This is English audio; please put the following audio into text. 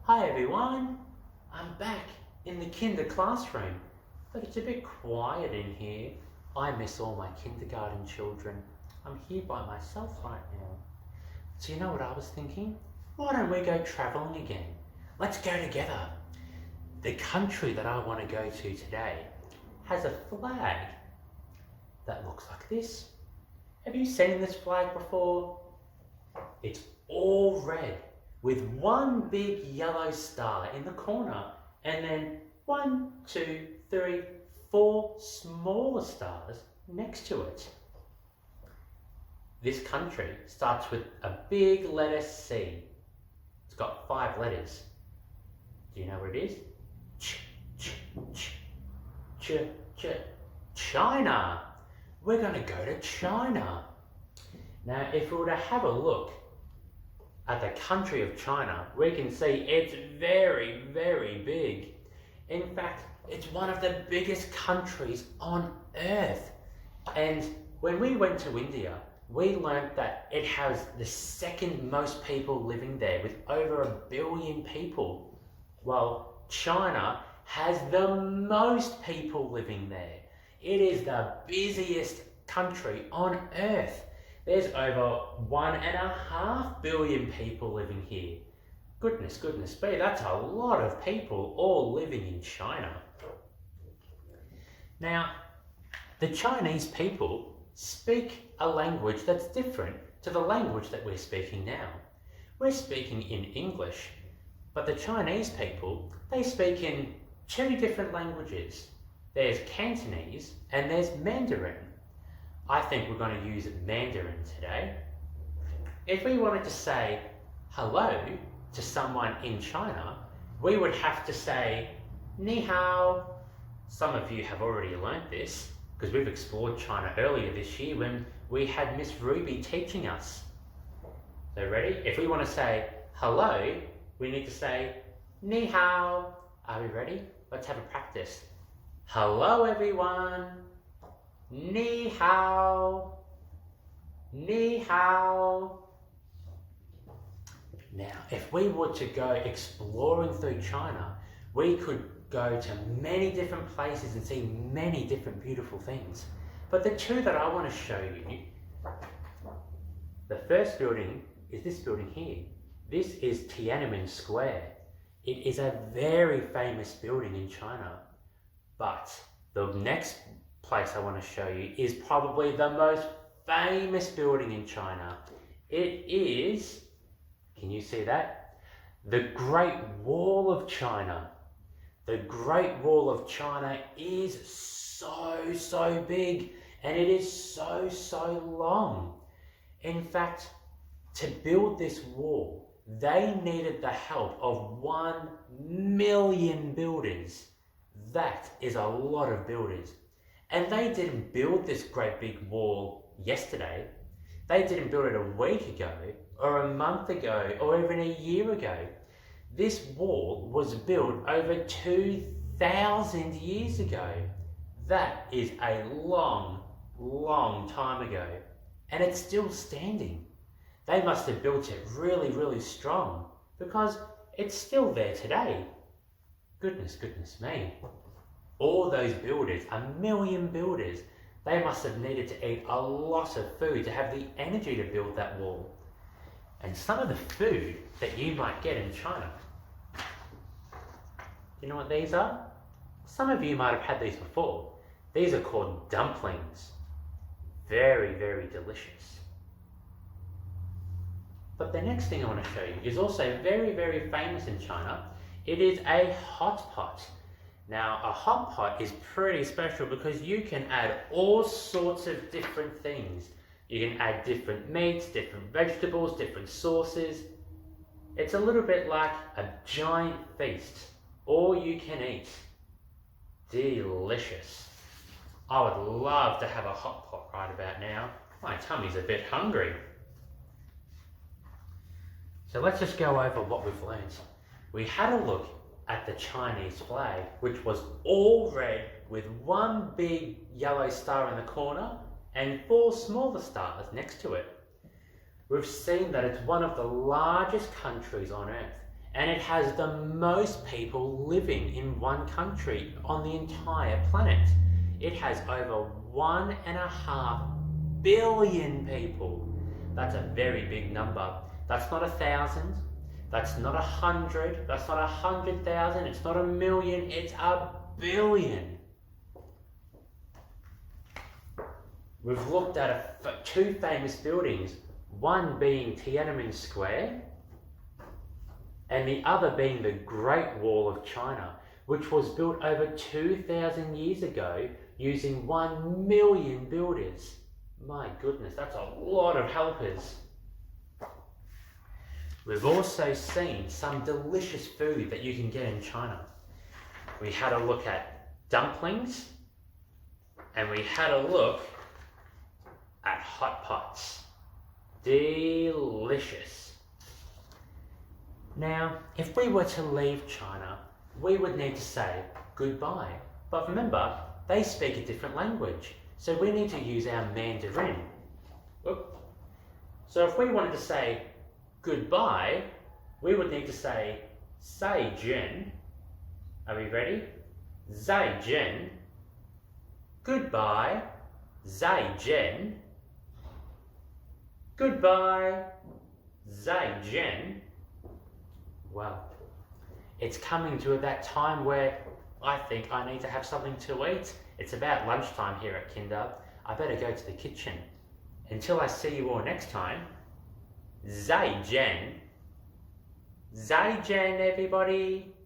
Hi everyone, I'm back in the kinder classroom, but it's a bit quiet in here. I miss all my kindergarten children. I'm here by myself right now. So you know what I was thinking? Why don't we go travelling again? Let's go together. The country that I want to go to today has a flag that looks like this. Have you seen this flag before? It's all red with one big yellow star in the corner and then 1, 2, 3, 4 smaller stars next to it. This country starts with a big letter C. It's got 5 letters. Do you know what it is? China. We're going to go to China. Now, if we were to have a look at the country of China, we can see it's very, very big. In fact, it's one of the biggest countries on earth. And when we went to India, we learnt that it has the second most people living there with over 1 billion people. Well, China has the most people living there. It is the busiest country on earth. There's over 1.5 billion people living here. Goodness me, that's a lot of people all living in China. Now, the Chinese people speak a language that's different to the language that we're speaking now. We're speaking in English, but the Chinese people, they speak in 2 different languages. There's Cantonese and there's Mandarin. I think we're going to use Mandarin today. If we wanted to say hello to someone in China, we would have to say Ni hao. Some of you have already learnt this because we've explored China earlier this year when we had Miss Ruby teaching us. So ready? If we want to say hello, we need to say Ni hao. Are we ready? Let's have a practice. Hello everyone. Ni hao. Ni hao. Now, if we were to go exploring through China, we could go to many different places and see many different beautiful things. But the 2 that I want to show you, the first building is this building here. This is Tiananmen Square. It is a very famous building in China. But the next place I want to show you is probably the most famous building in China. It is, can you see that? The Great Wall of China. The Great Wall of China is so big, and it is so long. In fact, to build this wall, they needed the help of 1 million builders. That is a lot of builders. And they didn't build this great big wall yesterday. They didn't build it a week ago, or a month ago, or even a year ago. This wall was built over 2,000 years ago. That is a long time ago. And it's still standing. They must have built it really strong because it's still there today. Goodness me. All those builders, 1 million builders, they must have needed to eat a lot of food to have the energy to build that wall. And some of the food that you might get in China, do you know what these are? Some of you might have had these before. These are called dumplings. Very delicious. But the next thing I want to show you is also very famous in China. It is a hot pot. Now, a hot pot is pretty special because you can add all sorts of different things. You can add different meats, different vegetables, different sauces. It's a little bit like a giant feast. All you can eat. Delicious. I would love to have a hot pot right about now. My tummy's a bit hungry. So let's just go over what we've learned. We had a look at the Chinese flag, which was all red with 1 big yellow star in the corner and 4 smaller stars next to it. We've seen that it's one of the largest countries on earth, and it has the most people living in one country on the entire planet. It has over 1.5 billion people. That's a very big number. That's not 1,000, that's not 100, that's not 100,000, it's not 1,000,000, it's 1 billion. We've looked at two famous buildings, one being Tiananmen Square and the other being the Great Wall of China, which was built over 2,000 years ago using 1 million builders. My goodness, that's a lot of helpers. We've also seen some delicious food that you can get in China. We had a look at dumplings, and we had a look at hot pots. Delicious. Now, if we were to leave China, we would need to say goodbye. But remember, they speak a different language, so we need to use our Mandarin. So if we wanted to say goodbye, we would need to say 再见. Are we ready? 再见. Goodbye. 再见. Goodbye. 再见. Well, it's coming to that time where I think I need to have something to eat. It's about lunchtime here at Kinder. I better go to the kitchen. Until I see you all next time, 再见. 再见, everybody.